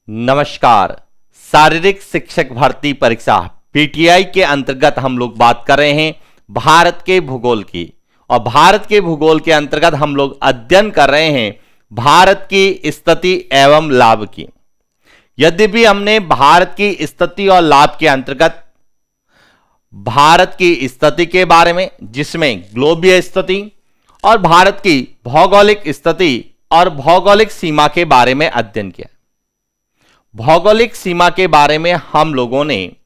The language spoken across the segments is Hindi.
नमस्कार। शारीरिक शिक्षक भर्ती परीक्षा पीटीआई के अंतर्गत हम लोग बात कर रहे हैं भारत के भूगोल की, और भारत के भूगोल के अंतर्गत हम लोग अध्ययन कर रहे हैं भारत की स्थिति एवं लाभ की। यद्यपि हमने भारत की स्थिति और लाभ के अंतर्गत भारत की स्थिति के बारे में, जिसमें ग्लोबीय स्थिति और भारत की भौगोलिक स्थिति और भौगोलिक सीमा के बारे में अध्ययन किया। भौगोलिक सीमा के बारे में हम लोगों ने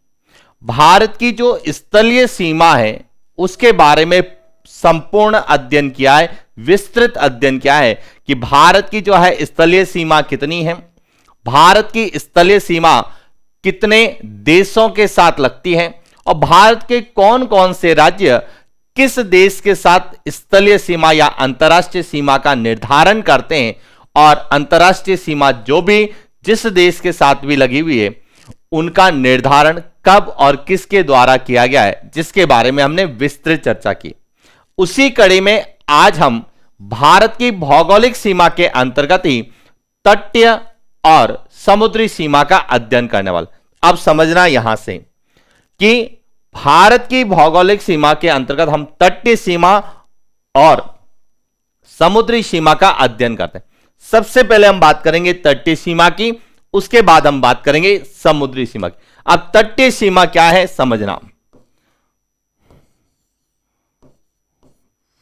भारत की जो स्थलीय सीमा है उसके बारे में संपूर्ण अध्ययन किया है, विस्तृत अध्ययन किया है कि भारत की जो है स्थलीय सीमा कितनी है, भारत की स्थलीय सीमा कितने देशों के साथ लगती है और भारत के कौन कौन से राज्य किस देश के साथ स्थलीय सीमा या अंतर्राष्ट्रीय सीमा का निर्धारण करते हैं, और अंतर्राष्ट्रीय सीमा जो भी जिस देश के साथ भी लगी हुई है उनका निर्धारण कब और किसके द्वारा किया गया है, जिसके बारे में हमने विस्तृत चर्चा की। उसी कड़ी में आज हम भारत की भौगोलिक सीमा के अंतर्गत ही तटीय और समुद्री सीमा का अध्ययन करने वाले। अब समझना यहां से कि भारत की भौगोलिक सीमा के अंतर्गत हम तटीय सीमा और समुद्री सीमा का अध्ययन करते हैं। सबसे पहले हम बात करेंगे तटीय सीमा की, उसके बाद हम बात करेंगे समुद्री सीमा की। अब तटीय सीमा क्या है समझना।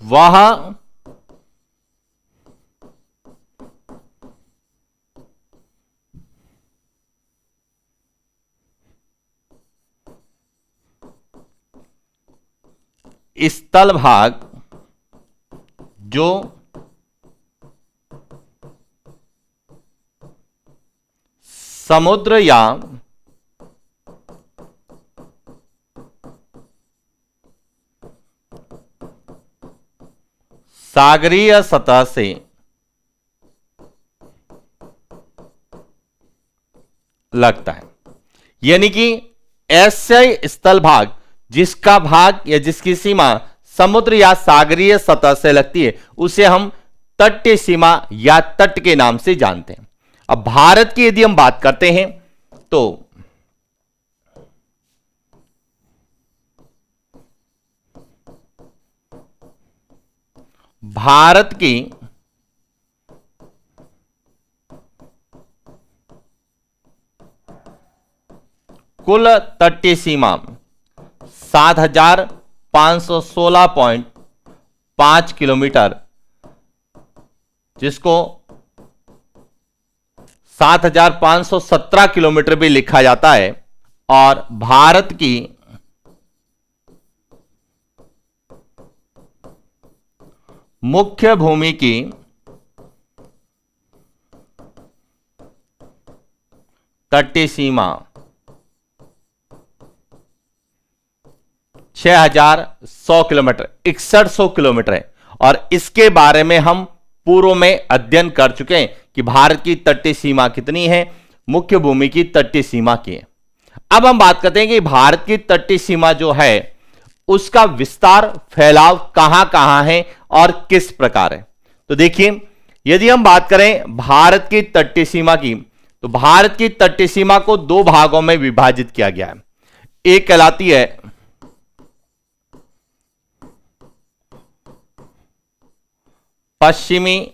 वह स्थल भाग जो समुद्र या सागरीय सतह से लगता है, यानी कि ऐसे स्थल भाग जिसका भाग या जिसकी सीमा समुद्र या सागरीय सतह से लगती है उसे हम तटीय सीमा या तट के नाम से जानते हैं। अब भारत की यदि हम बात करते हैं तो भारत की कुल तटीय सीमा 7516.5 किलोमीटर, जिसको 7517 किलोमीटर भी लिखा जाता है, और भारत की मुख्य भूमि की तटीय सीमा 6100 किलोमीटर 6100 किलोमीटर है, और इसके बारे में हम पूर्व में अध्ययन कर चुके हैं कि भारत की तटीय सीमा कितनी है, मुख्य भूमि की तटीय सीमा की है। अब हम बात करते हैं कि भारत की तटीय सीमा जो है उसका विस्तार फैलाव कहां कहां है और किस प्रकार है। तो देखिए, यदि हम बात करें भारत की तटीय सीमा की, तो भारत की तटीय सीमा को दो भागों में विभाजित किया गया है। एक कहलाती है पश्चिमी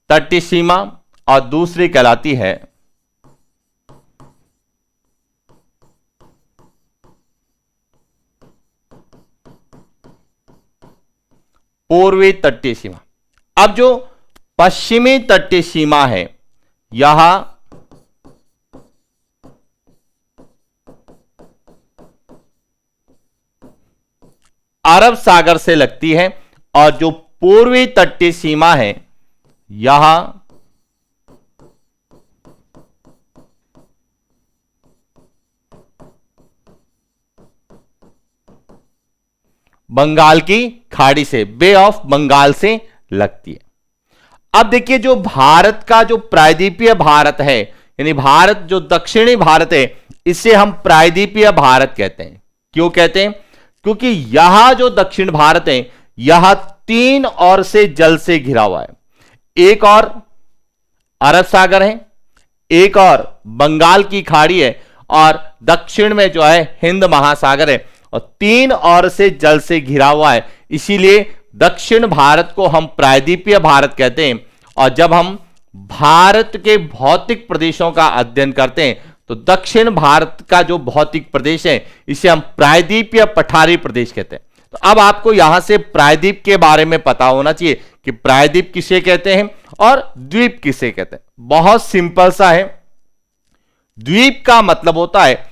तटीय सीमा और दूसरी कहलाती है पूर्वी तटीय सीमा। अब जो पश्चिमी तटीय सीमा है यह अरब सागर से लगती है, और जो पूर्वी तटीय सीमा है यह बंगाल की खाड़ी से, बे ऑफ बंगाल से लगती है। अब देखिए, जो भारत का जो प्रायद्वीपीय भारत है, यानी भारत जो दक्षिणी भारत है, इसे हम प्रायद्वीपीय भारत कहते हैं। क्यों कहते हैं? क्योंकि यह जो दक्षिण भारत है यह तीन ओर से जल से घिरा हुआ है। एक और अरब सागर है, एक और बंगाल की खाड़ी है, और दक्षिण में जो है हिंद महासागर है, और तीन ओर से जल से घिरा हुआ है। इसीलिए दक्षिण भारत को हम प्रायद्वीपीय भारत कहते हैं। और जब हम भारत के भौतिक प्रदेशों का अध्ययन करते हैं तो दक्षिण भारत का जो भौतिक प्रदेश है इसे हम प्रायद्वीपीय पठारी प्रदेश कहते हैं। तो अब आपको यहां से प्रायद्वीप के बारे में पता होना चाहिए कि प्रायद्वीप किसे कहते हैं और द्वीप किसे कहते हैं। बहुत सिंपल सा है। द्वीप का मतलब होता है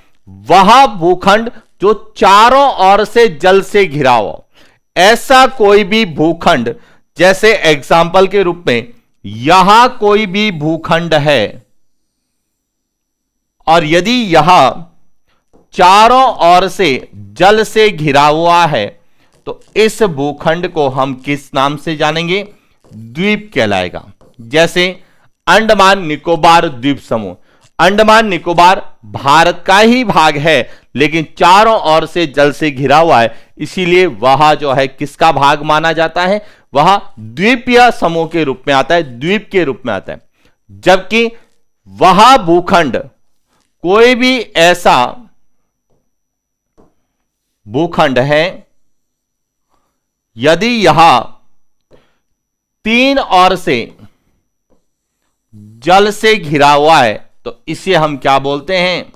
वह भूखंड जो चारों ओर से जल से घिरा हो। ऐसा कोई भी भूखंड, जैसे एग्जाम्पल के रूप में यहां कोई भी भूखंड है और यदि यह चारों ओर से जल से घिरा हुआ है तो इस भूखंड को हम किस नाम से जानेंगे? द्वीप कहलाएगा। जैसे अंडमान निकोबार द्वीप समूह, अंडमान निकोबार भारत का ही भाग है लेकिन चारों ओर से जल से घिरा हुआ है, इसीलिए वह जो है किसका भाग माना जाता है? वह द्वीपीय समूह के रूप में आता है, द्वीप के रूप में आता है। जबकि वह भूखंड, कोई भी ऐसा भूखंड है यदि यह तीन ओर से जल से घिरा हुआ है तो इसे हम क्या बोलते हैं?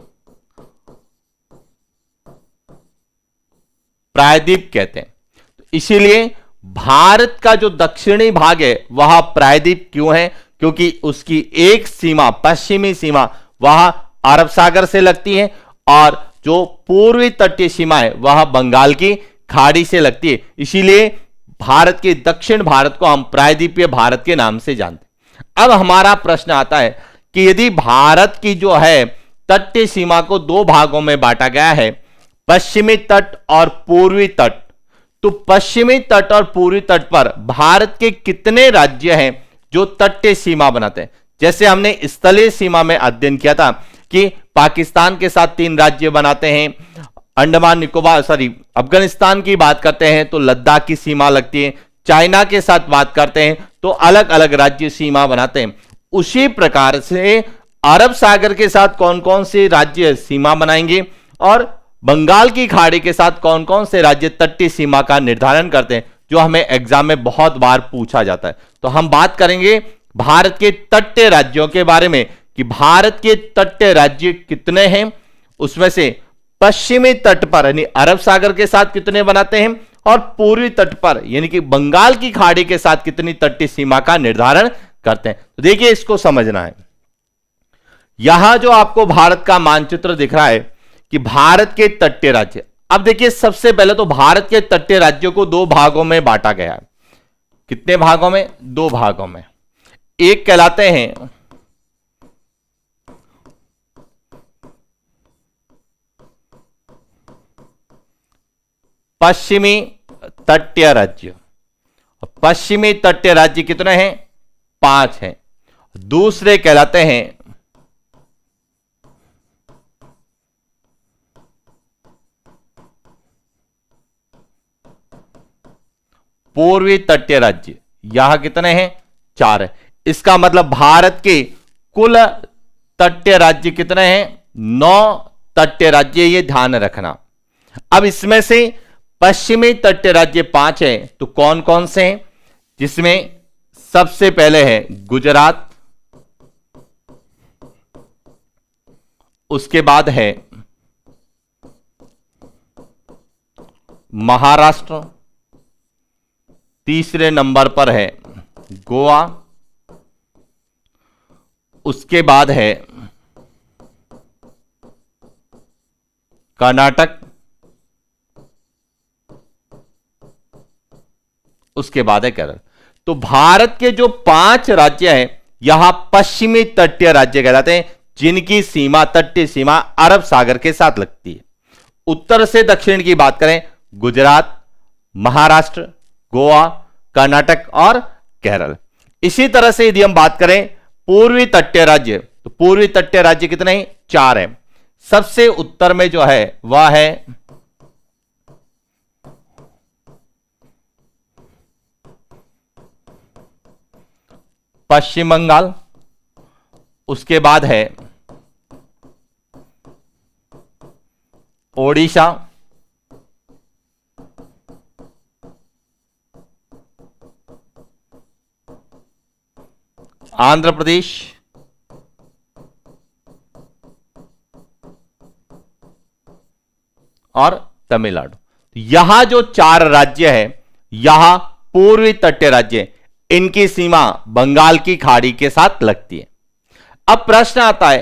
प्रायद्वीप कहते हैं। तो इसीलिए भारत का जो दक्षिणी भाग है वह प्रायद्वीप क्यों है? क्योंकि उसकी एक सीमा, पश्चिमी सीमा, वह अरब सागर से लगती है और जो पूर्वी तटीय सीमा है वह बंगाल की खाड़ी से लगती है। इसीलिए भारत के दक्षिण भारत को हम प्रायद्वीपीय भारत के नाम से जानते हैं। अब हमारा प्रश्न आता है कि यदि भारत की जो है तटीय सीमा को दो भागों में बांटा गया है, पश्चिमी तट और पूर्वी तट, तो पश्चिमी तट और पूर्वी तट पर भारत के कितने राज्य हैं जो तटीय सीमा बनाते हैं? जैसे हमने स्थलीय सीमा में अध्ययन किया था कि पाकिस्तान के साथ 3 राज्य बनाते हैं, अंडमान निकोबार अफगानिस्तान की बात करते हैं तो लद्दाख की सीमा लगती है, चाइना के साथ बात करते हैं तो अलग अलग राज्य सीमा बनाते हैं। उसी प्रकार से अरब सागर के साथ कौन कौन से राज्य सीमा बनाएंगे और बंगाल की खाड़ी के साथ कौन कौन से राज्य तटीय सीमा का निर्धारण करते हैं, जो हमें एग्जाम में बहुत बार पूछा जाता है। तो हम बात करेंगे भारत के तटीय राज्यों के बारे में कि भारत के तटीय राज्य कितने हैं, उसमें से पश्चिमी तट पर यानी अरब सागर के साथ कितने बनाते हैं और पूर्वी तट पर यानी कि बंगाल की खाड़ी के साथ कितनी तटीय सीमा का निर्धारण करते हैं। तो देखिए, इसको समझना है। यहां जो आपको भारत का मानचित्र दिख रहा है कि भारत के तटीय राज्य, अब देखिए सबसे पहले तो भारत के तटीय राज्यों को 2 भागों में बांटा गया है। कितने भागों में? 2 भागों में। एक कहलाते हैं पश्चिमी तटीय राज्य। पश्चिमी तटीय राज्य कितने हैं? 5 हैं। दूसरे कहलाते हैं पूर्वी तटीय राज्य। यहां कितने हैं? 4 है। इसका मतलब भारत के कुल तटीय राज्य कितने हैं? 9 तटीय राज्य, ये ध्यान रखना। अब इसमें से पश्चिमी तटीय राज्य 5 है, तो कौन कौन से हैं? जिसमें सबसे पहले है गुजरात, उसके बाद है महाराष्ट्र, तीसरे नंबर पर है गोवा, उसके बाद है कर्नाटक, उसके बाद है केरल। तो भारत के जो 5 राज्य हैं यहां पश्चिमी तटीय राज्य कहलाते हैं, जिनकी सीमा, तटीय सीमा अरब सागर के साथ लगती है। उत्तर से दक्षिण की बात करें, गुजरात, महाराष्ट्र, गोवा, कर्नाटक और केरल। इसी तरह से यदि हम बात करें पूर्वी तटीय राज्य, तो पूर्वी तटीय राज्य कितने हैं? 4 हैं। सबसे उत्तर में जो है वह है पश्चिम बंगाल, उसके बाद है ओडिशा, आंध्र प्रदेश, और तमिलनाडु। यहां जो 4 राज्य है, यहां पूर्वी तटीय राज्य, इनकी सीमा बंगाल की खाड़ी के साथ लगती है। अब प्रश्न आता है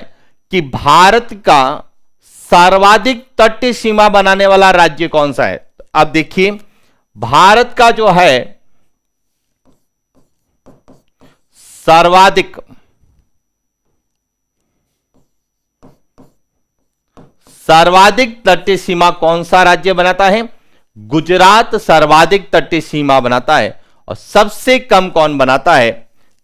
कि भारत का सर्वाधिक तटीय सीमा बनाने वाला राज्य कौन सा है। अब देखिए, भारत का जो है सर्वाधिक तटीय सीमा कौन सा राज्य बनाता है? गुजरात सर्वाधिक तटीय सीमा बनाता है। और सबसे कम कौन बनाता है?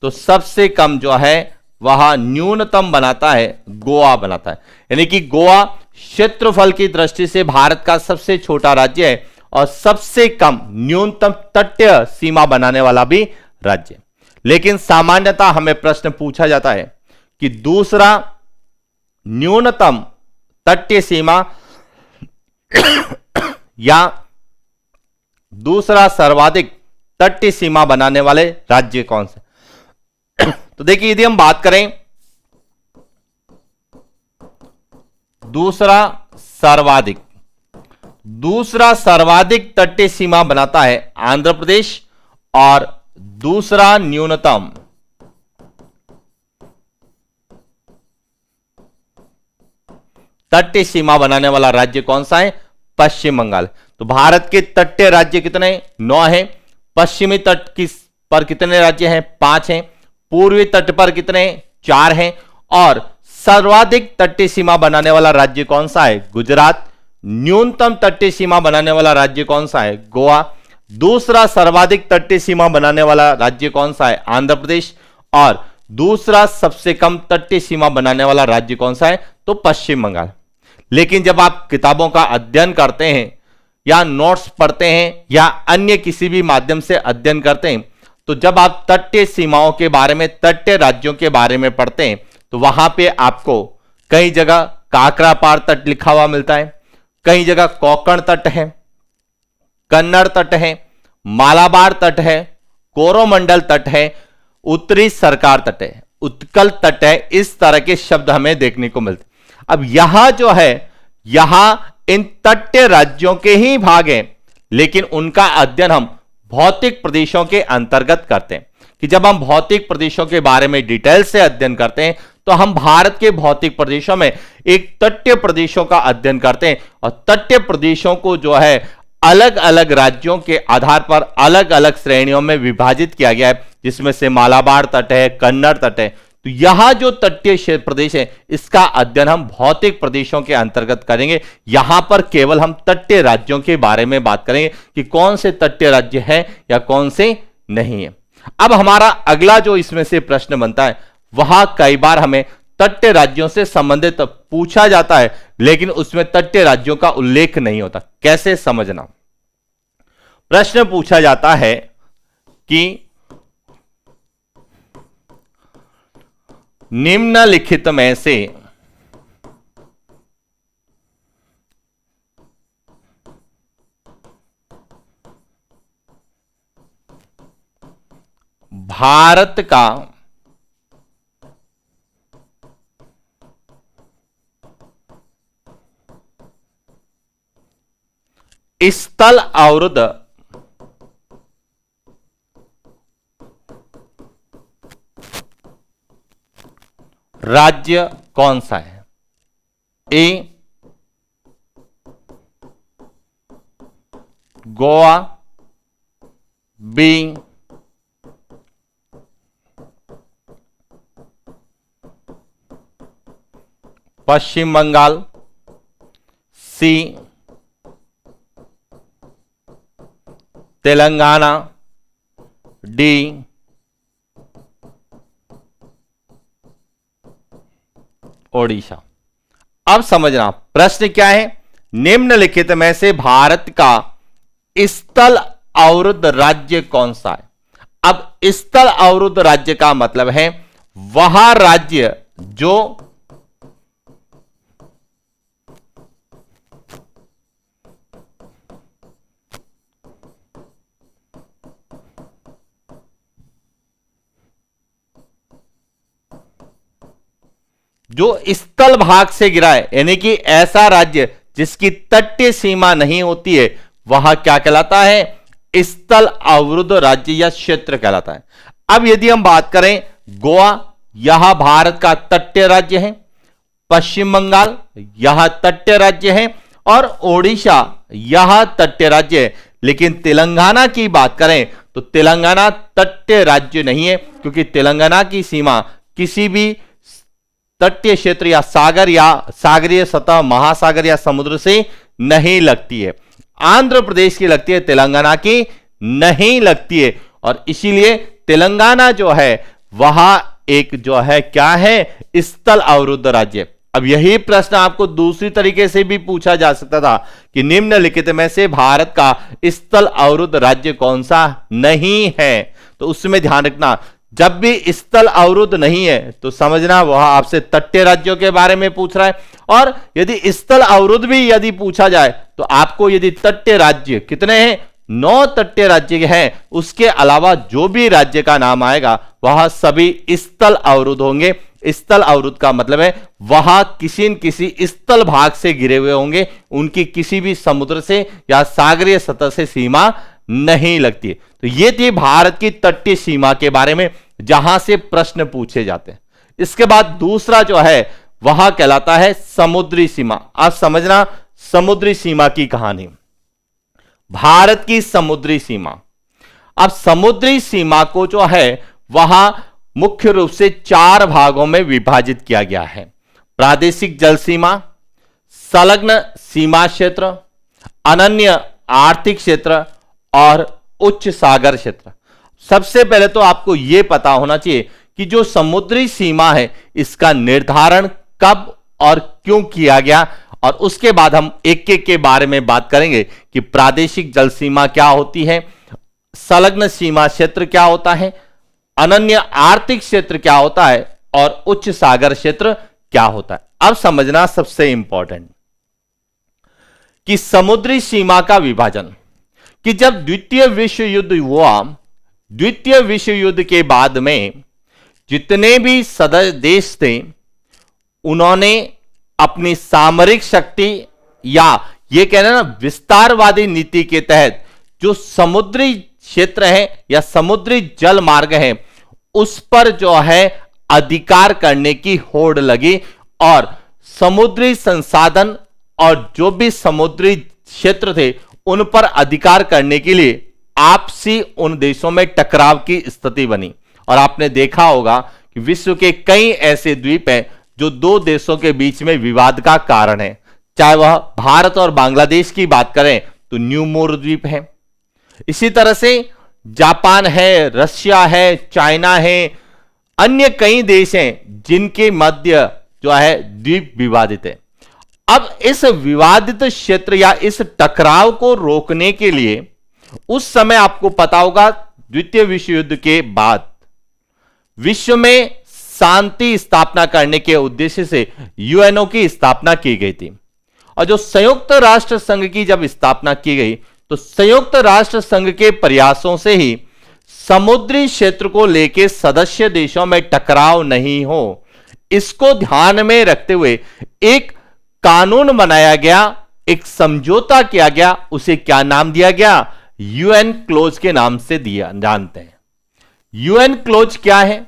तो सबसे कम जो है वह न्यूनतम बनाता है, गोवा बनाता है। यानी कि गोवा क्षेत्रफल की दृष्टि से भारत का सबसे छोटा राज्य है और सबसे कम न्यूनतम तटीय सीमा बनाने वाला भी राज्य। लेकिन सामान्यतः हमें प्रश्न पूछा जाता है कि दूसरा न्यूनतम तटीय सीमा या दूसरा सर्वाधिक तटीय सीमा बनाने वाले राज्य कौन से? तो देखिए, यदि हम बात करें दूसरा सर्वाधिक तटीय सीमा बनाता है आंध्र प्रदेश, और दूसरा न्यूनतम तटीय सीमा बनाने वाला राज्य कौन सा है? पश्चिम बंगाल। तो भारत के तटीय राज्य कितने? 9 हैं। पश्चिमी तट की पर कितने राज्य हैं? 5 हैं। पूर्वी तट पर कितने? 4 हैं। और सर्वाधिक तटीय सीमा बनाने वाला राज्य कौन सा है? गुजरात। न्यूनतम तटीय सीमा बनाने वाला राज्य कौन सा है? गोवा। दूसरा सर्वाधिक तटीय सीमा बनाने वाला राज्य कौन सा है? आंध्र प्रदेश। और दूसरा सबसे कम तटीय सीमा बनाने वाला राज्य कौन सा है? तो पश्चिम बंगाल। लेकिन जब आप किताबों का अध्ययन करते हैं या नोट्स पढ़ते हैं या अन्य किसी भी माध्यम से अध्ययन करते हैं, तो जब आप तटीय सीमाओं के बारे में, तटीय राज्यों के बारे में पढ़ते हैं, तो वहां पे आपको कई जगह काकरापार तट लिखा हुआ मिलता है, कई जगह कोंकण तट है, कन्नड़ तट है, मालाबार तट है, कोरोमंडल तट है, उत्तरी सरकार तट है, उत्कल तट है। इस तरह के शब्द हमें देखने को मिलते। अब यहां जो है, यहां इन तटीय राज्यों के ही भाग हैं, लेकिन उनका अध्ययन हम भौतिक प्रदेशों के अंतर्गत करते हैं। कि जब हम भौतिक प्रदेशों के बारे में डिटेल से अध्ययन करते हैं, तो हम भारत के भौतिक प्रदेशों में एक तटीय प्रदेशों का अध्ययन करते हैं। और तटीय प्रदेशों को जो है अलग अलग राज्यों के आधार पर अलग अलग श्रेणियों में विभाजित किया गया है, जिसमें से मालाबार तट है, कन्नड़ तट है। तो यहां जो तटीय प्रदेश है, इसका अध्ययन हम भौतिक प्रदेशों के अंतर्गत करेंगे। यहां पर केवल हम तटीय राज्यों के बारे में बात करेंगे कि कौन से तटीय राज्य हैं या कौन से नहीं है। अब हमारा अगला जो इसमें से प्रश्न बनता है, वहां कई बार हमें तटीय राज्यों से संबंधित पूछा जाता है, लेकिन उसमें तटीय राज्यों का उल्लेख नहीं होता। कैसे समझना? प्रश्न पूछा जाता है कि निम्नलिखित में से भारत का स्थल अवरुद्ध राज्य कौन सा है? ए गोवा, बी पश्चिम बंगाल, सी तेलंगाना, डी ओडिशा। अब समझना प्रश्न क्या है? निम्नलिखित में से भारत का स्थल अवरुद्ध राज्य कौन सा है? अब स्थल अवरुद्ध राज्य का मतलब है वह राज्य जो स्थल भाग से गिरा है, यानी कि ऐसा राज्य जिसकी तटीय सीमा नहीं होती है, वह क्या कहलाता है? स्थल अवरुद्ध राज्य या क्षेत्र कहलाता है। अब यदि हम बात करें गोवा, यह भारत का तटीय राज्य है, पश्चिम बंगाल यह तटीय राज्य है, और ओडिशा यह तटीय राज्य है। लेकिन तेलंगाना की बात करें तो तेलंगाना तटीय राज्य नहीं है, क्योंकि तेलंगाना की सीमा किसी भी तटीय क्षेत्र या सागर या सागरीय सतह, महासागर या समुद्र से नहीं लगती है। आंध्र प्रदेश की लगती है, तेलंगाना की नहीं लगती है, और इसीलिए तेलंगाना जो है वह एक जो है क्या है? स्थल अवरुद्ध राज्य। अब यही प्रश्न आपको दूसरी तरीके से भी पूछा जा सकता था कि निम्नलिखित में से भारत का स्थल अवरुद्ध राज्य कौन सा नहीं है? तो उसमें ध्यान रखना, जब भी स्थल अवरुद्ध नहीं है तो समझना वह आपसे तटीय राज्यों के बारे में पूछ रहा है। और यदि स्थल अवरुद्ध भी यदि पूछा जाए तो आपको यदि तटीय राज्य कितने हैं? 9 तटीय राज्य हैं, उसके अलावा जो भी राज्य का नाम आएगा वह सभी स्थल अवरुद्ध होंगे। स्थल अवरुद्ध का मतलब है वह किसी न किसी स्थल भाग से घिरे हुए होंगे, उनकी किसी भी समुद्र से या सागरीय सतह से सीमा नहीं लगती है। तो ये थी भारत की तटीय सीमा के बारे में, जहां से प्रश्न पूछे जाते हैं। इसके बाद दूसरा जो है वह कहलाता है समुद्री सीमा। आप समझना समुद्री सीमा की कहानी, भारत की समुद्री सीमा। अब समुद्री सीमा को जो है वह मुख्य रूप से 4 भागों में विभाजित किया गया है। प्रादेशिक जल सीमा, संलग्न सीमा क्षेत्र, अनन्य आर्थिक क्षेत्र और उच्च सागर क्षेत्र। सबसे पहले तो आपको यह पता होना चाहिए कि जो समुद्री सीमा है इसका निर्धारण कब और क्यों किया गया, और उसके बाद हम एक एक के बारे में बात करेंगे कि प्रादेशिक जल सीमा क्या होती है, संलग्न सीमा क्षेत्र क्या होता है, अनन्य आर्थिक क्षेत्र क्या होता है, और उच्च सागर क्षेत्र क्या होता है। अब समझना सबसे इंपॉर्टेंट कि समुद्री सीमा का विभाजन, कि जब द्वितीय विश्व युद्ध हुआ, द्वितीय विश्व युद्ध के बाद में जितने भी सदस्य देश थे उन्होंने अपनी सामरिक शक्ति या ये कहना ना विस्तारवादी नीति के तहत जो समुद्री क्षेत्र है या समुद्री जल मार्ग है उस पर जो है अधिकार करने की होड़ लगी, और समुद्री संसाधन और जो भी समुद्री क्षेत्र थे उन पर अधिकार करने के लिए आपसी उन देशों में टकराव की स्थिति बनी। और आपने देखा होगा कि विश्व के कई ऐसे द्वीप हैं जो 2 देशों के बीच में विवाद का कारण है। चाहे वह भारत और बांग्लादेश की बात करें तो न्यू मोर द्वीप है, इसी तरह से जापान है, रशिया है, चाइना है, अन्य कई देश हैं जिनके मध्य जो है द्वीप विवादित है। अब इस विवादित क्षेत्र या इस टकराव को रोकने के लिए उस समय आपको पता होगा द्वितीय विश्व युद्ध के बाद विश्व में शांति स्थापना करने के उद्देश्य से यूएनओ की स्थापना की गई थी। और जो संयुक्त राष्ट्र संघ की जब स्थापना की गई तो संयुक्त राष्ट्र संघ के प्रयासों से ही समुद्री क्षेत्र को लेकर सदस्य देशों में टकराव नहीं हो, इसको ध्यान में रखते हुए एक कानून बनाया गया, एक समझौता किया गया। उसे क्या नाम दिया गया? यूएन क्लोज के नाम से दिया जानते हैं। यूएन क्लोज क्या है?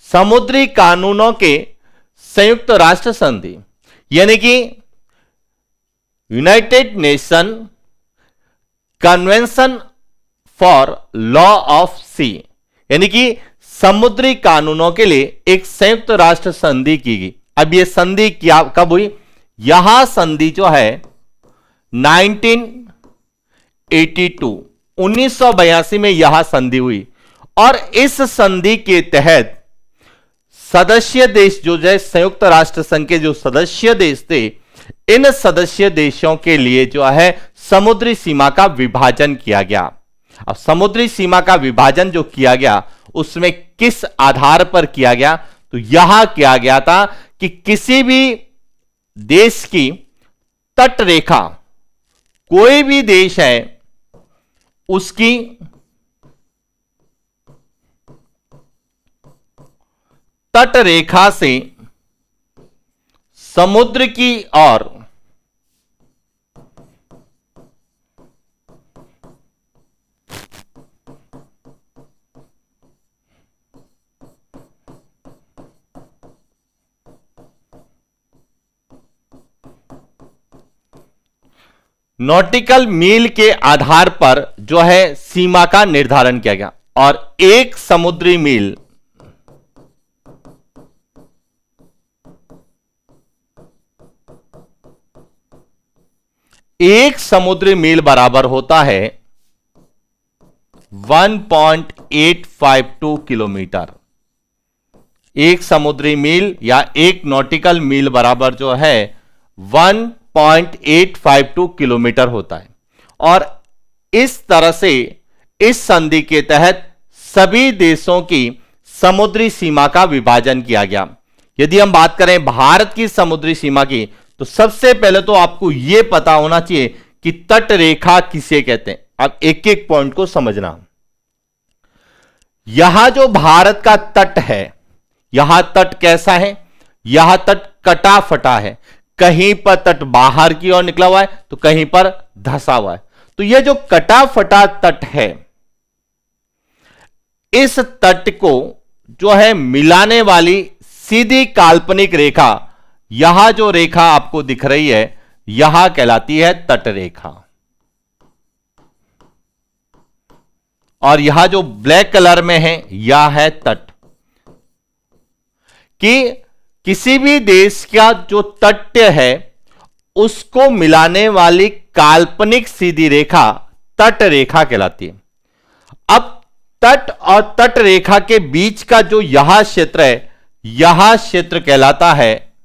समुद्री कानूनों के संयुक्त राष्ट्र संधि, यानी कि United Nation convention for law of sea, यानी कि समुद्री कानूनों के लिए एक संयुक्त राष्ट्र संधि की गई। अब यह संधि क्या कब हुई? यह संधि जो है 1982 में यह संधि हुई, और इस संधि के तहत सदस्य देश जो है संयुक्त राष्ट्र संघ के जो सदस्य देश थे, इन सदस्य देशों के लिए जो है समुद्री सीमा का विभाजन किया गया। अब समुद्री सीमा का विभाजन जो किया गया उसमें किस आधार पर किया गया, तो यहां किया गया था कि किसी भी देश की तट रेखा, कोई भी देश है उसकी तट रेखा से समुद्र की ओर नॉटिकल मील के आधार पर जो है सीमा का निर्धारण किया गया। और एक समुद्री मील बराबर होता है 1.852 किलोमीटर। एक समुद्री मील या एक नॉटिकल मील बराबर जो है 1.852 किलोमीटर होता है। और इस तरह से इस संधि के तहत सभी देशों की समुद्री सीमा का विभाजन किया गया। यदि हम बात करें भारत की समुद्री सीमा की, तो सबसे पहले तो आपको यह पता होना चाहिए कि तट रेखा किसे कहते हैं। अब एक एक पॉइंट को समझना। यहां जो भारत का तट है, यहां तट कैसा है, यहां तट कटा फटा है। कहीं पर तट बाहर की ओर निकला हुआ है तो कहीं पर धंसा हुआ है। तो यह जो कटा फटा तट है, इस तट को जो है मिलाने वाली सीधी काल्पनिक रेखा, यहां जो रेखा आपको दिख रही है यहां कहलाती है तट रेखा। और यहां जो ब्लैक कलर में है यह है तट। कि किसी भी देश का जो तट है उसको मिलाने वाली काल्पनिक सीधी रेखा तट रेखा कहलाती है। अब तट और तट रेखा के बीच का जो यह क्षेत्र है, यह क्षेत्र कहलाता है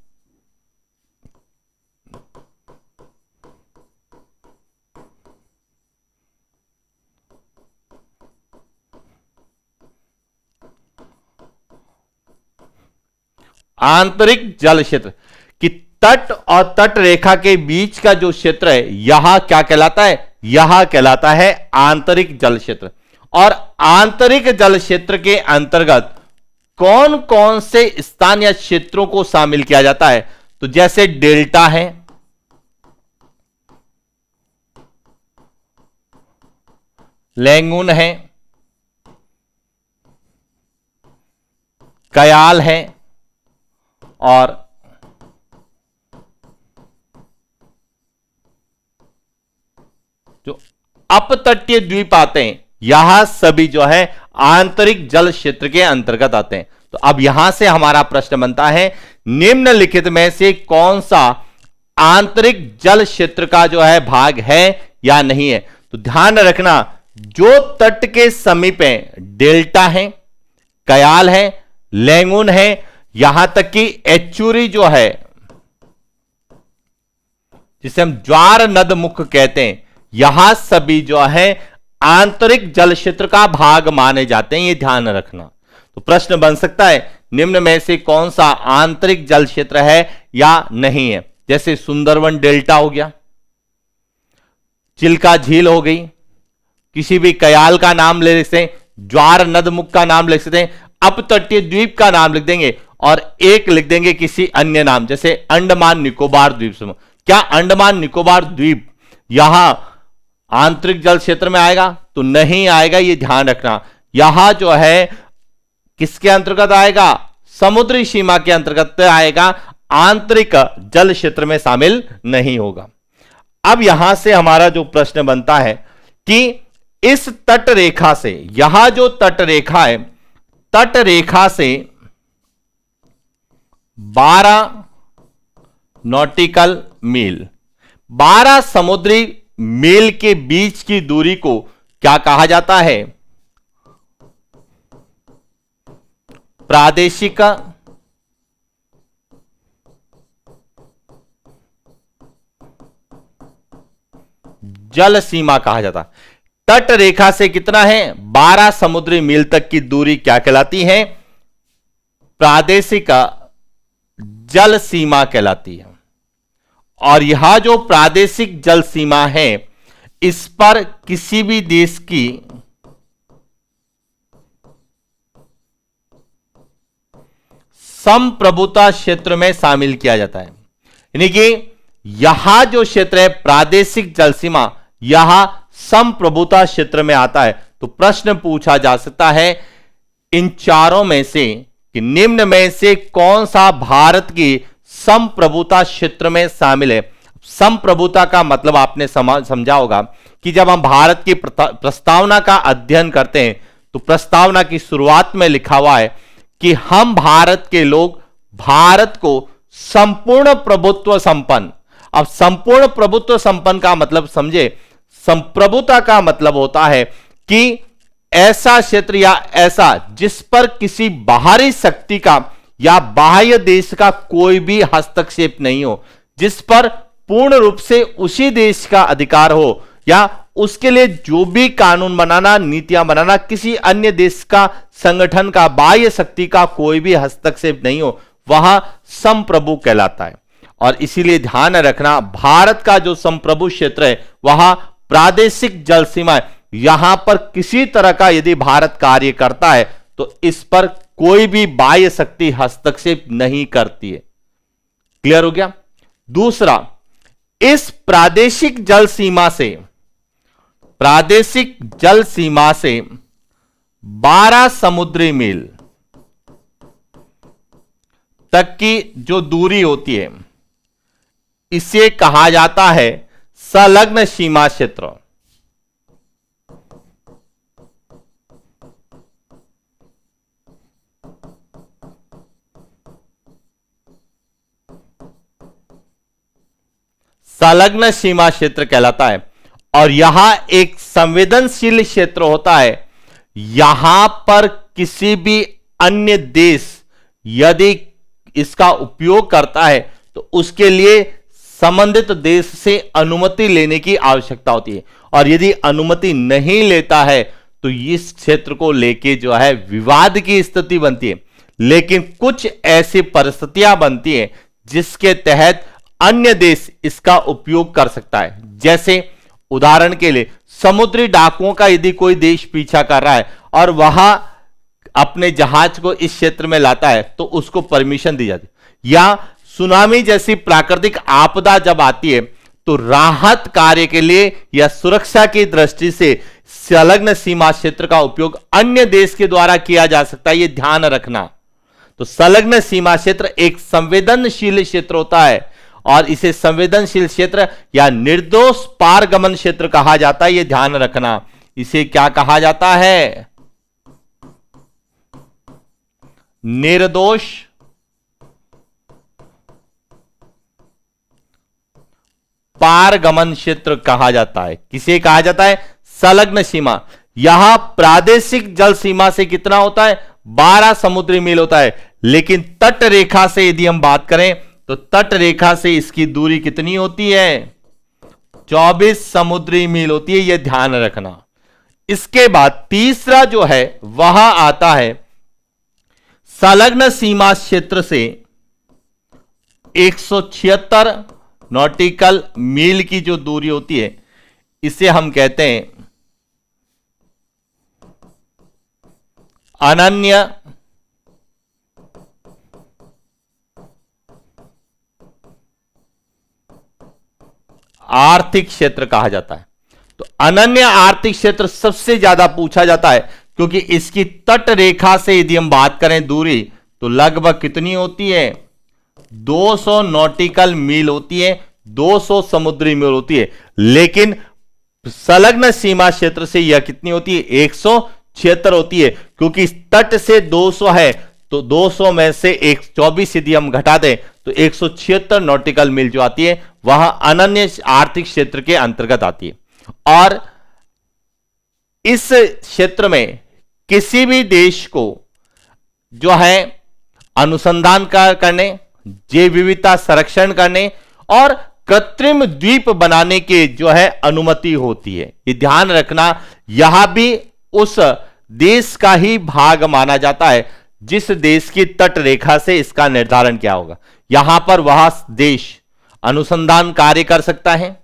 आंतरिक जल क्षेत्र। कि तट और तट रेखा के बीच का जो क्षेत्र है यह क्या कहलाता है, यह कहलाता है आंतरिक जल क्षेत्र। और आंतरिक जल क्षेत्र के अंतर्गत कौन कौन से स्थान या क्षेत्रों को शामिल किया जाता है, तो जैसे डेल्टा है, लैंगून है, कयाल है, और जो अपतटीय द्वीप आते हैं यह सभी जो है आंतरिक जल क्षेत्र के अंतर्गत आते हैं। तो अब यहां से हमारा प्रश्न बनता है, निम्नलिखित में से कौन सा आंतरिक जल क्षेत्र का जो है भाग है या नहीं है। तो ध्यान रखना, जो तट के समीप है डेल्टा है, कयाल है, लैंगून है, यहां तक कि एचुरी जो है जिसे हम ज्वार नद मुख कहते हैं, यहां सभी जो है आंतरिक जल क्षेत्र का भाग माने जाते हैं। यह ध्यान रखना। तो प्रश्न बन सकता है निम्न में से कौन सा आंतरिक जल क्षेत्र है या नहीं है। जैसे सुंदरवन डेल्टा हो गया, चिल्का झील हो गई, किसी भी कयाल का नाम ले सकते हैं, ज्वार नदमुख का नाम लिख सकते हैं, अपतटीय द्वीप का नाम लिख देंगे और एक लिख देंगे किसी अन्य नाम, जैसे अंडमान निकोबार द्वीप समूह। क्या अंडमान निकोबार द्वीप यहां आंतरिक जल क्षेत्र में आएगा? तो नहीं आएगा, यह ध्यान रखना। यहां जो है किसके अंतर्गत आएगा? समुद्री सीमा के अंतर्गत आएगा, आंतरिक जल क्षेत्र में शामिल नहीं होगा। अब यहां से हमारा जो प्रश्न बनता है कि इस तट रेखा से, यहां जो तट रेखा है, तट रेखा से 12 नॉटिकल मील, 12 समुद्री मील के बीच की दूरी को क्या कहा जाता है? प्रादेशिक जल सीमा कहा जाता है। तट रेखा से कितना है 12 समुद्री मील तक की दूरी क्या कहलाती है? प्रादेशिक जल सीमा कहलाती है। और यह जो प्रादेशिक जल सीमा है, इस पर किसी भी देश की संप्रभुता क्षेत्र में शामिल किया जाता है। यानी कि यहां जो क्षेत्र है प्रादेशिक जल सीमा, यहां संप्रभुता क्षेत्र में आता है। तो प्रश्न पूछा जा सकता है इन चारों में से कि निम्न में से कौन सा भारत की संप्रभुता क्षेत्र में शामिल है? संप्रभुता का मतलब आपने समझा होगा कि जब हम भारत की प्रस्तावना का अध्ययन करते हैं तो प्रस्तावना की शुरुआत में लिखा हुआ है कि हम भारत के लोग भारत को संपूर्ण प्रभुत्व संपन्न। अब संपूर्ण प्रभुत्व संपन्न का मतलब समझे, संप्रभुता का मतलब होता है कि ऐसा क्षेत्र या ऐसा जिस पर किसी बाहरी शक्ति का या बाह्य देश का कोई भी हस्तक्षेप नहीं हो, जिस पर पूर्ण रूप से उसी देश का अधिकार हो या उसके लिए जो भी कानून बनाना, नीतियां बनाना किसी अन्य देश का, संगठन का, बाह्य शक्ति का कोई भी हस्तक्षेप नहीं हो, वहां संप्रभु कहलाता है। और इसीलिए ध्यान रखना भारत का जो संप्रभु क्षेत्र है वहां प्रादेशिक जल सीमा है। यहां पर किसी तरह का यदि भारत कार्य करता है तो इस पर कोई भी बाह्य शक्ति हस्तक्षेप नहीं करती है। क्लियर हो गया? दूसरा, इस प्रादेशिक जल सीमा से 12 समुद्री मील तक की जो दूरी होती है इसे कहा जाता है संलग्न सीमा क्षेत्र। संलग्न सीमा क्षेत्र कहलाता है। और यहां एक संवेदनशील क्षेत्र होता है। यहां पर किसी भी अन्य देश यदि इसका उपयोग करता है तो उसके लिए संबंधित देश से अनुमति लेने की आवश्यकता होती है। और यदि अनुमति नहीं लेता है तो इस क्षेत्र को लेके जो है विवाद की स्थिति बनती है। लेकिन कुछ ऐसी परिस्थितियां बनती है जिसके तहत अन्य देश इसका उपयोग कर सकता है। जैसे उदाहरण के लिए समुद्री डाकुओं का यदि कोई देश पीछा कर रहा है और वहां अपने जहाज को इस क्षेत्र में लाता है तो उसको परमिशन दी जाती है। या सुनामी जैसी प्राकृतिक आपदा जब आती है तो राहत कार्य के लिए या सुरक्षा की दृष्टि से संलग्न सीमा क्षेत्र का उपयोग अन्य देश के द्वारा किया जा सकता है। यह ध्यान रखना। तो संलग्न सीमा क्षेत्र एक संवेदनशील क्षेत्र होता है और इसे संवेदनशील क्षेत्र या निर्दोष पारगमन क्षेत्र कहा जाता है। यह ध्यान रखना। इसे क्या कहा जाता है? निर्दोष पारगमन क्षेत्र कहा जाता है। किसे कहा जाता है? संलग्न सीमा। यहां प्रादेशिक जल सीमा से कितना होता है? 12 समुद्री मील होता है। लेकिन तट रेखा से यदि हम बात करें तो तट रेखा से इसकी दूरी कितनी होती है? 24 समुद्री मील होती है। यह ध्यान रखना। इसके बाद तीसरा जो है वह आता है संलग्न सीमा क्षेत्र से 176 नॉटिकल मील की जो दूरी होती है इसे हम कहते हैं अनन्य आर्थिक क्षेत्र कहा जाता है। तो अनन्य आर्थिक क्षेत्र सबसे ज्यादा पूछा जाता है क्योंकि इसकी तट रेखा से यदि हम बात करें दूरी तो लगभग कितनी होती है? 200 नॉटिकल मील होती है। 200 समुद्री मील होती है। लेकिन संलग्न सीमा क्षेत्र से यह कितनी होती है? 176 होती है। क्योंकि तट से 200 है तो 200 में से 124 यदि हम घटा दें तो 176 नॉटिकल मील जो आती है वह अनन्य आर्थिक क्षेत्र के अंतर्गत आती है। और इस क्षेत्र में किसी भी देश को जो है अनुसंधान करने, जैव विविधता संरक्षण करने और कृत्रिम द्वीप बनाने के जो है अनुमति होती है। ये ध्यान रखना, यहां भी उस देश का ही भाग माना जाता है जिस देश की तट रेखा से इसका निर्धारण किया होगा। यहां पर वह देश अनुसंधान कार्य कर सकता है,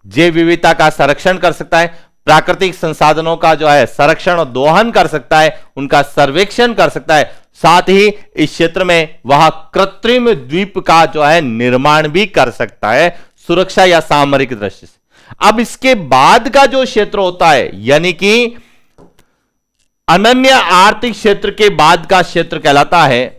जैव विविधता का संरक्षण कर सकता है, प्राकृतिक संसाधनों का जो है संरक्षण और दोहन कर सकता है, उनका सर्वेक्षण कर सकता है, साथ ही इस क्षेत्र में वह कृत्रिम द्वीप का जो है निर्माण भी कर सकता है सुरक्षा या सामरिक दृष्टि से। अब इसके बाद का जो क्षेत्र होता है, यानी कि अनन्य आर्थिक क्षेत्र के बाद का क्षेत्र कहलाता है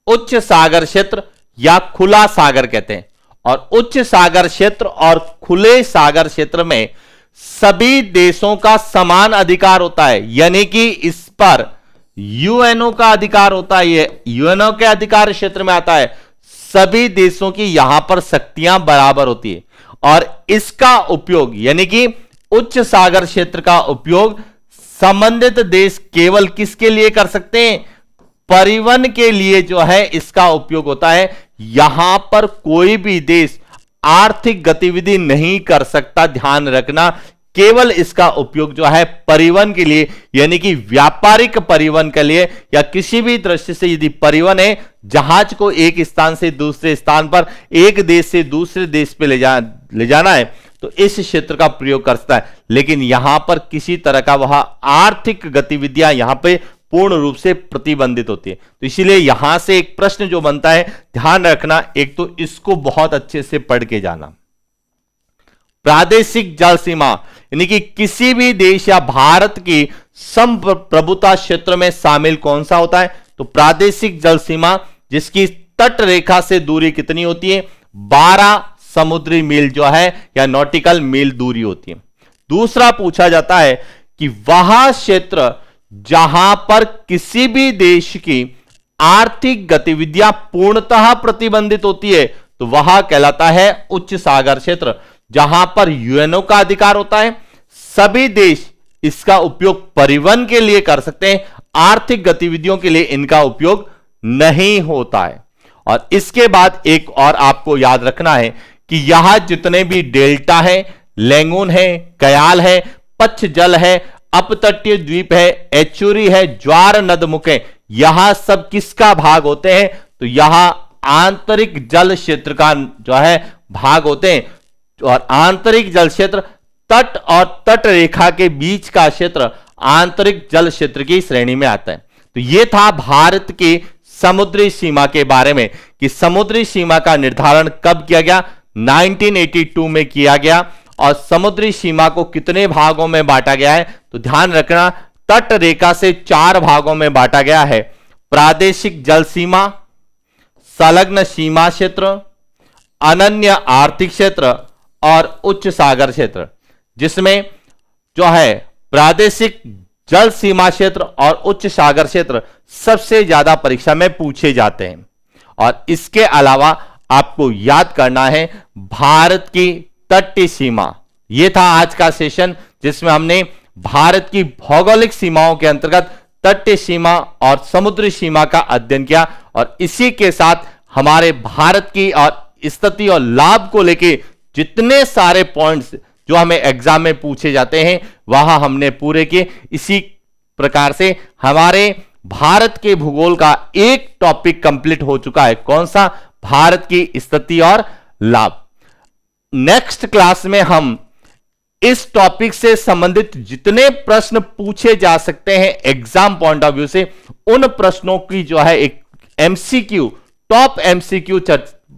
उच्च सागर क्षेत्र या खुला सागर कहते हैं। और उच्च सागर क्षेत्र और खुले सागर क्षेत्र में सभी देशों का समान अधिकार होता है, यानी कि इस पर यूएनओ का अधिकार होता है। ये यूएनओ के अधिकार क्षेत्र में आता है। सभी देशों की यहां पर शक्तियां बराबर होती है और इसका उपयोग, यानी कि उच्च सागर क्षेत्र का उपयोग संबंधित देश केवल किसके लिए कर सकते हैं? परिवहन के लिए जो है इसका उपयोग होता है। यहां पर कोई भी देश आर्थिक गतिविधि नहीं कर सकता, ध्यान रखना। केवल इसका उपयोग जो है परिवहन के लिए, यानी कि व्यापारिक परिवहन के लिए या किसी भी दृष्टि से यदि परिवहन है, जहाज को एक स्थान से दूसरे स्थान पर, एक देश से दूसरे देश पे ले जाना है, तो इस क्षेत्र का प्रयोग कर सकता है। लेकिन यहां पर किसी तरह का वह आर्थिक गतिविधियां यहां पे पूर्ण रूप से प्रतिबंधित होती है। तो इसीलिए यहां से एक प्रश्न जो बनता है, ध्यान रखना, एक तो इसको बहुत अच्छे से पढ़ के जाना। प्रादेशिक जल सीमा, यानी कि किसी भी देश या भारत की संप्रभुता क्षेत्र में शामिल कौन सा होता है? तो प्रादेशिक जल सीमा, जिसकी तट रेखा से दूरी कितनी होती है? 12 समुद्री मील जो है या नॉटिकल मील दूरी होती है। दूसरा पूछा जाता है कि वह क्षेत्र जहां पर किसी भी देश की आर्थिक गतिविधियां पूर्णतः प्रतिबंधित होती है, तो वह कहलाता है उच्च सागर क्षेत्र, जहां पर यूएनओ का अधिकार होता है। सभी देश इसका उपयोग परिवहन के लिए कर सकते हैं, आर्थिक गतिविधियों के लिए इनका उपयोग नहीं होता है। और इसके बाद एक और आपको याद रखना है कि यहां जितने भी डेल्टा है, लैंगून है, कयाल है, पच्छ जल है, अपतटीय द्वीप है, एचुरी है, ज्वार नदमुख है, यहां सब किसका भाग होते हैं? तो यहां आंतरिक जल क्षेत्र का जो है भाग होते हैं। और आंतरिक जल क्षेत्र तट और तट रेखा के बीच का क्षेत्र आंतरिक जल क्षेत्र की श्रेणी में आता है। तो यह था भारत की समुद्री सीमा के बारे में कि समुद्री सीमा का निर्धारण कब किया गया? 1982 में किया गया। और समुद्री सीमा को कितने भागों में बांटा गया है? तो ध्यान रखना, तट रेखा से 4 भागों में बांटा गया है। प्रादेशिक जल सीमा, संलग्न सीमा क्षेत्र, अनन्य आर्थिक क्षेत्र और उच्च सागर क्षेत्र, जिसमें जो है प्रादेशिक जल सीमा क्षेत्र और उच्च सागर क्षेत्र सबसे ज्यादा परीक्षा में पूछे जाते हैं। और इसके अलावा आपको याद करना है भारत की तटीय सीमा। यह था आज का सेशन, जिसमें हमने भारत की भौगोलिक सीमाओं के अंतर्गत तटीय सीमा और समुद्री सीमा का अध्ययन किया। और इसी के साथ हमारे भारत की और स्थिति और लाभ को लेके जितने सारे पॉइंट्स जो हमें एग्जाम में पूछे जाते हैं, वह हमने पूरे किए। इसी प्रकार से हमारे भारत के भूगोल का एक टॉपिक कंप्लीट हो चुका है। कौन सा? भारत की स्थिति और लाभ। नेक्स्ट क्लास में हम इस टॉपिक से संबंधित जितने प्रश्न पूछे जा सकते हैं एग्जाम पॉइंट ऑफ व्यू से, उन प्रश्नों की जो है एक एमसीक्यू, टॉप एमसीक्यू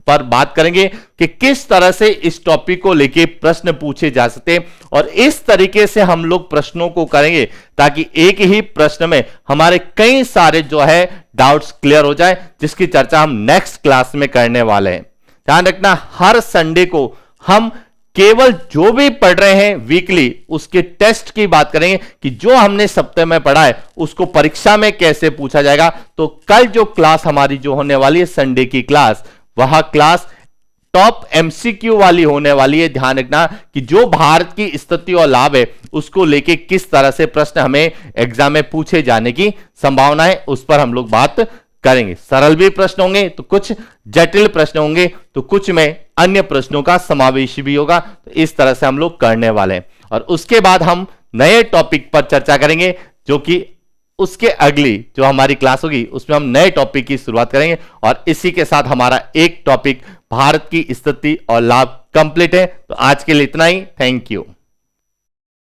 पर बात करेंगे कि किस तरह से इस टॉपिक को लेके प्रश्न पूछे जा सकते हैं। और इस तरीके से हम लोग प्रश्नों को करेंगे ताकि एक ही प्रश्न में हमारे कई सारे जो है डाउट्स क्लियर हो जाए, जिसकी चर्चा हम नेक्स्ट क्लास में करने वाले हैं। ध्यान रखना, हर संडे को हम केवल जो भी पढ़ रहे हैं वीकली उसके टेस्ट की बात करेंगे कि जो हमने सप्ताह में पढ़ा है उसको परीक्षा में कैसे पूछा जाएगा। तो कल जो क्लास हमारी जो होने वाली है संडे की क्लास, वह क्लास टॉप एमसीक्यू वाली होने वाली है। ध्यान रखना कि जो भारत की स्थिति और लाभ है उसको लेके किस तरह से प्रश्न हमें एग्जाम में पूछे जाने की संभावना है, उस पर हम लोग बात करेंगे। सरल भी प्रश्न होंगे तो कुछ जटिल प्रश्न होंगे, तो कुछ में अन्य प्रश्नों का समावेश भी होगा। तो इस तरह से हम लोग करने वाले हैं और उसके बाद हम नए टॉपिक पर चर्चा करेंगे, जो कि उसके अगली जो हमारी क्लास होगी उसमें हम नए टॉपिक की शुरुआत करेंगे। और इसी के साथ हमारा एक टॉपिक भारत की स्थिति और लाभ कंप्लीट है। तो आज के लिए इतना ही। Thank you.